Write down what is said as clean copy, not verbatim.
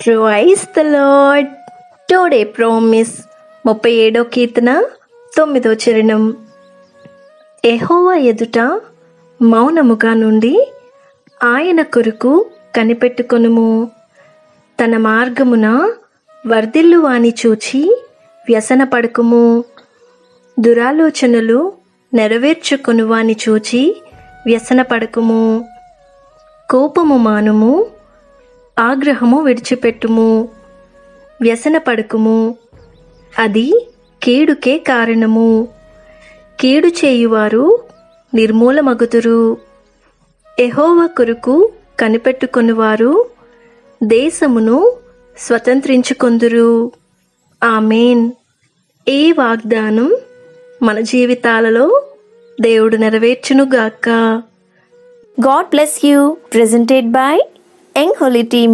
Praise the Lord. Today promise 37 కీర్తన 9 చరణం. యెహోవా ఎదుట మౌనముగా నుండి ఆయన కొరకు కనిపెట్టుకొనుము. తన మార్గమున వర్ధిల్లు వాని చూచి వ్యసనపడకుము. దురాలోచనలు నెరవేర్చుకొను వాని చూచి వ్యసనపడకుము. కోపము మానుము, ఆగ్రహము విడిచిపెట్టుము. వ్యసనపడకుము, అది కీడుకే కారణము. కీడు చేయువారు నిర్మూలమగుదురు. యెహోవా కొరకు కనిపెట్టుకొనువారు దేశమును స్వతంత్రించుకొందురు. ఆమేన్. ఈ వాగ్దానం మన జీవితాలలో దేవుడు నెరవేర్చునుగాక. God bless you. Presented by Young Holy Team.